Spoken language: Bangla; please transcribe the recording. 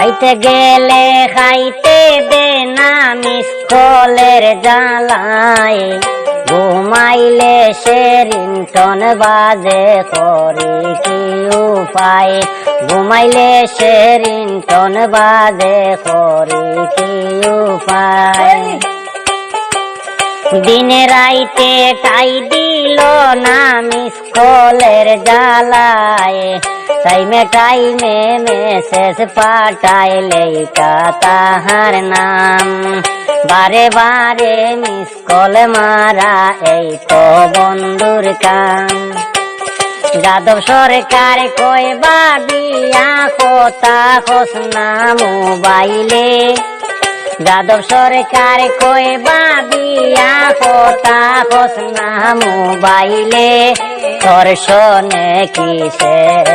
খাইতে গেলে খাইতে দে না মিস কলের জ্বালায় ঘুমাইলে সে রিংটন বাজে করি কি উপায় ঘুমাইলে সে রিংটন বাজে করি কি উপায় দিনে রাইতে টাই দিল না মিস কলের জ্বালায় টাইমে টাইমে মেসেজ পাঠাইলে তাহার নাম বারে বারে মিস কল মারা এই তো বন্ধুর কাম যাদব সরকার কই বাবিয়া কথা খোঁজ না মোবাইলে যাদব সরকার কই বাবিয়া কথা খোঁজ না মোবাইলে তোর শোনে কিসের